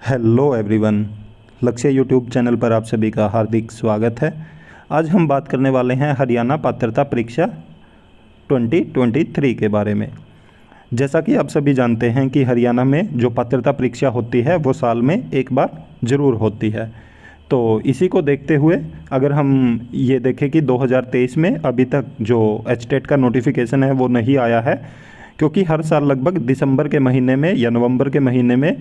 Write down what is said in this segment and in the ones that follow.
Hello everyone, लक्ष्य YouTube channel पर आप सभी का हार्दिक स्वागत है। आज हम बात करने वाले हैं हरियाणा पात्रता परीक्षा 2023 के बारे में। जैसा कि आप सभी जानते हैं कि हरियाणा में जो पात्रता परीक्षा होती है वो साल में एक बार ज़रूर होती है। तो इसी को देखते हुए अगर हम ये देखें कि 2023 में अभी तक जो एचटेट का नोटिफिकेशन है वो नहीं आया है, क्योंकि हर साल लगभग दिसंबर के महीने में या नवंबर के महीने में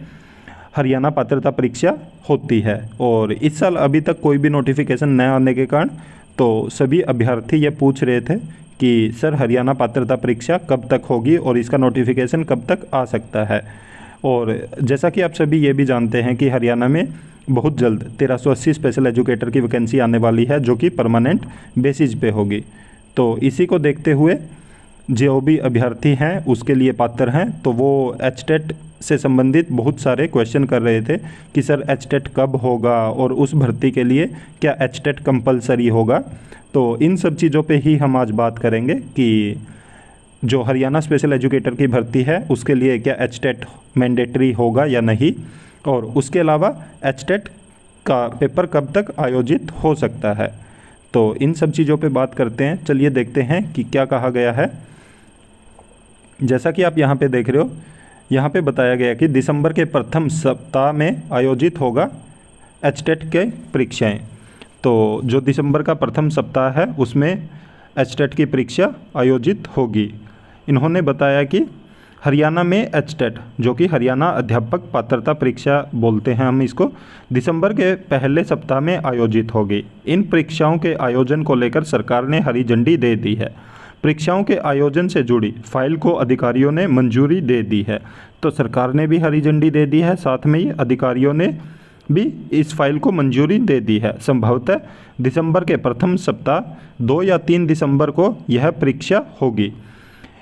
हरियाणा पात्रता परीक्षा होती है। और इस साल अभी तक कोई भी नोटिफिकेशन न आने के कारण तो सभी अभ्यर्थी ये पूछ रहे थे कि सर हरियाणा पात्रता परीक्षा कब तक होगी और इसका नोटिफिकेशन कब तक आ सकता है। और जैसा कि आप सभी ये भी जानते हैं कि हरियाणा में बहुत जल्द 1380 स्पेशल एजुकेटर की वैकेंसी आने वाली है, जो कि परमानेंट बेसिस पे होगी। तो इसी को देखते हुए जो भी अभ्यर्थी हैं उसके लिए पात्र हैं तो वो एचटेट से संबंधित बहुत सारे क्वेश्चन कर रहे थे कि सर एचटेट कब होगा और उस भर्ती के लिए क्या एचटेट कंपलसरी होगा। तो इन सब चीज़ों पे ही हम आज बात करेंगे कि जो हरियाणा स्पेशल एजुकेटर की भर्ती है उसके लिए क्या एचटेट मैंडेटरी होगा या नहीं, और उसके अलावा एचटेट का पेपर कब तक आयोजित हो सकता है। तो इन सब चीज़ों पे बात करते हैं। चलिए देखते हैं कि क्या कहा गया है। जैसा कि आप यहाँ पे देख रहे हो, यहाँ पे बताया गया कि दिसंबर के प्रथम सप्ताह में आयोजित होगा एचटेट के परीक्षाएं। तो जो दिसंबर का प्रथम सप्ताह है उसमें एचटेट की परीक्षा आयोजित होगी। इन्होंने बताया कि हरियाणा में एचटेट, जो कि हरियाणा अध्यापक पात्रता परीक्षा बोलते हैं हम इसको, दिसंबर के पहले सप्ताह में आयोजित होगी। इन परीक्षाओं के आयोजन को लेकर सरकार ने हरी झंडी दे दी है। परीक्षाओं के आयोजन से जुड़ी फाइल को अधिकारियों ने मंजूरी दे दी है। तो सरकार ने भी हरी झंडी दे दी है, साथ में ही अधिकारियों ने भी इस फाइल को मंजूरी दे दी है। संभवतः दिसंबर के प्रथम सप्ताह 2 या 3 दिसंबर को यह परीक्षा होगी।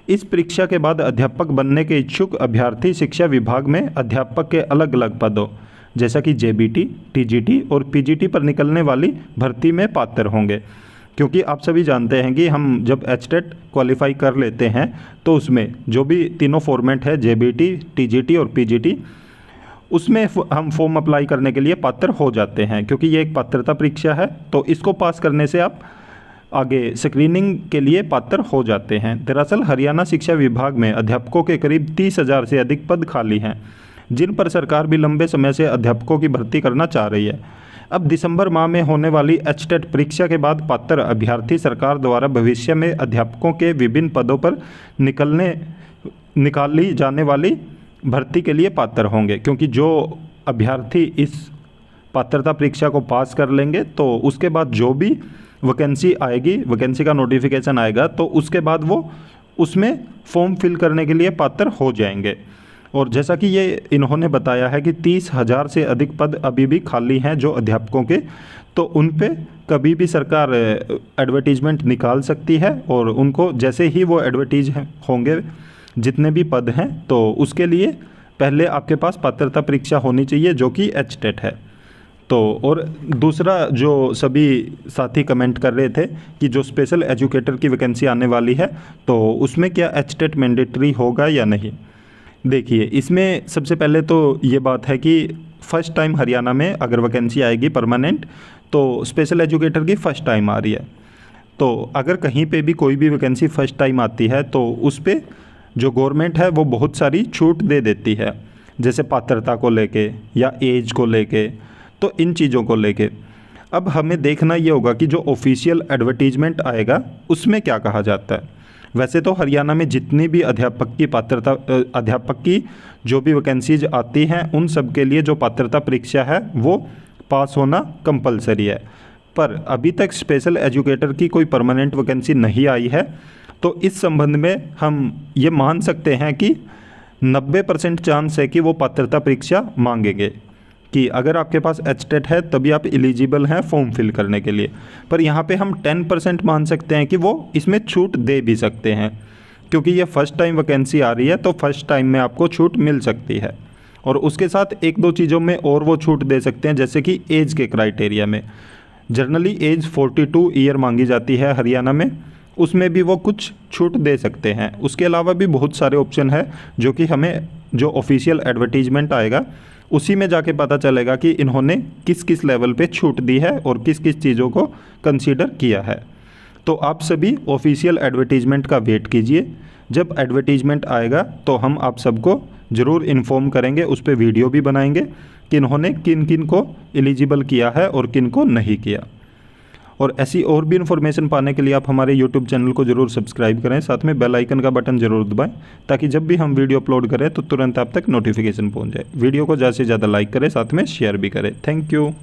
इस परीक्षा के बाद अध्यापक बनने के इच्छुक अभ्यर्थी शिक्षा विभाग में अध्यापक के अलग अलग पदों जैसा कि जेबीटी, टीजीटी और पीजीटी पर निकलने वाली भर्ती में पात्र होंगे। क्योंकि आप सभी जानते हैं कि हम जब एचटेट क्वालिफाई कर लेते हैं तो उसमें जो भी तीनों फॉर्मेट है, जेबीटी, टीजीटी और पीजीटी, उसमें हम फॉर्म अप्लाई करने के लिए पात्र हो जाते हैं, क्योंकि ये एक पात्रता परीक्षा है। तो इसको पास करने से आप आगे स्क्रीनिंग के लिए पात्र हो जाते हैं। दरअसल हरियाणा शिक्षा विभाग में अध्यापकों के करीब 30,000 से अधिक पद खाली हैं, जिन पर सरकार भी लंबे समय से अध्यापकों की भर्ती करना चाह रही है। अब दिसंबर माह में होने वाली एचटेट परीक्षा के बाद पात्र अभ्यर्थी सरकार द्वारा भविष्य में अध्यापकों के विभिन्न पदों पर निकाली जाने वाली भर्ती के लिए पात्र होंगे। क्योंकि जो अभ्यर्थी इस पात्रता परीक्षा को पास कर लेंगे तो उसके बाद जो भी वैकेंसी आएगी, वैकेंसी का नोटिफिकेशन आएगा, तो उसके बाद वो उसमें फॉर्म फिल करने के लिए पात्र हो जाएंगे। और जैसा कि ये इन्होंने बताया है कि 30,000 से अधिक पद अभी भी खाली हैं जो अध्यापकों के, तो उन पे कभी भी सरकार एडवर्टीजमेंट निकाल सकती है और उनको जैसे ही वो एडवर्टीज होंगे जितने भी पद हैं, तो उसके लिए पहले आपके पास पात्रता परीक्षा होनी चाहिए जो कि एचटेट है। तो और दूसरा जो सभी साथी कमेंट कर रहे थे कि जो स्पेशल एजुकेटर की वैकेंसी आने वाली है तो उसमें क्या एचटेट मैंडेटरी होगा या नहीं। देखिए, इसमें सबसे पहले तो ये बात है कि फ़र्स्ट टाइम हरियाणा में अगर वैकेंसी आएगी परमानेंट तो स्पेशल एजुकेटर की फ़र्स्ट टाइम आ रही है। तो अगर कहीं पे भी कोई भी वैकेंसी फ़र्स्ट टाइम आती है तो उस पर जो गवर्नमेंट है वो बहुत सारी छूट दे देती है, जैसे पात्रता को लेके या एज को लेके, तो इन चीज़ों को लेके अब हमें देखना ये होगा कि जो ऑफिशियल एडवर्टीजमेंट आएगा उसमें क्या कहा जाता है। वैसे तो हरियाणा में जितनी भी अध्यापक की जो भी वैकेंसीज आती हैं उन सब के लिए जो पात्रता परीक्षा है वो पास होना कंपलसरी है। पर अभी तक स्पेशल एजुकेटर की कोई परमानेंट वैकेंसी नहीं आई है, तो इस संबंध में हम ये मान सकते हैं कि 90% चांस है कि वो पात्रता परीक्षा मांगेंगे कि अगर आपके पास एचटेट है तभी आप एलिजिबल हैं फॉर्म फिल करने के लिए। पर यहाँ पे हम 10% मान सकते हैं कि वो इसमें छूट दे भी सकते हैं, क्योंकि ये फ़र्स्ट टाइम वैकेंसी आ रही है तो फर्स्ट टाइम में आपको छूट मिल सकती है। और उसके साथ 1-2 चीज़ों में और वो छूट दे सकते हैं, जैसे कि एज के क्राइटेरिया में जनरली एज 42 ईयर मांगी जाती है हरियाणा में, उसमें भी वो कुछ छूट दे सकते हैं। उसके अलावा भी बहुत सारे ऑप्शन है जो कि हमें जो ऑफिशियल एडवर्टीजमेंट आएगा उसी में जाके पता चलेगा कि इन्होंने किस किस लेवल पे छूट दी है और किस किस चीज़ों को कंसीडर किया है। तो आप सभी ऑफिशियल एडवर्टीजमेंट का वेट कीजिए। जब एडवर्टीजमेंट आएगा तो हम आप सबको ज़रूर इन्फॉर्म करेंगे, उस पर वीडियो भी बनाएंगे कि इन्होंने किन किन को एलिजिबल किया है और किन को नहीं किया। और ऐसी और भी इन्फॉर्मेशन पाने के लिए आप हमारे यूट्यूब चैनल को ज़रूर सब्सक्राइब करें, साथ में बेल आइकन का बटन ज़रूर दबाएं ताकि जब भी हम वीडियो अपलोड करें तो तुरंत आप तक नोटिफिकेशन पहुंच जाए। वीडियो को ज़्यादा से ज़्यादा लाइक करें, साथ में शेयर भी करें। Thank you.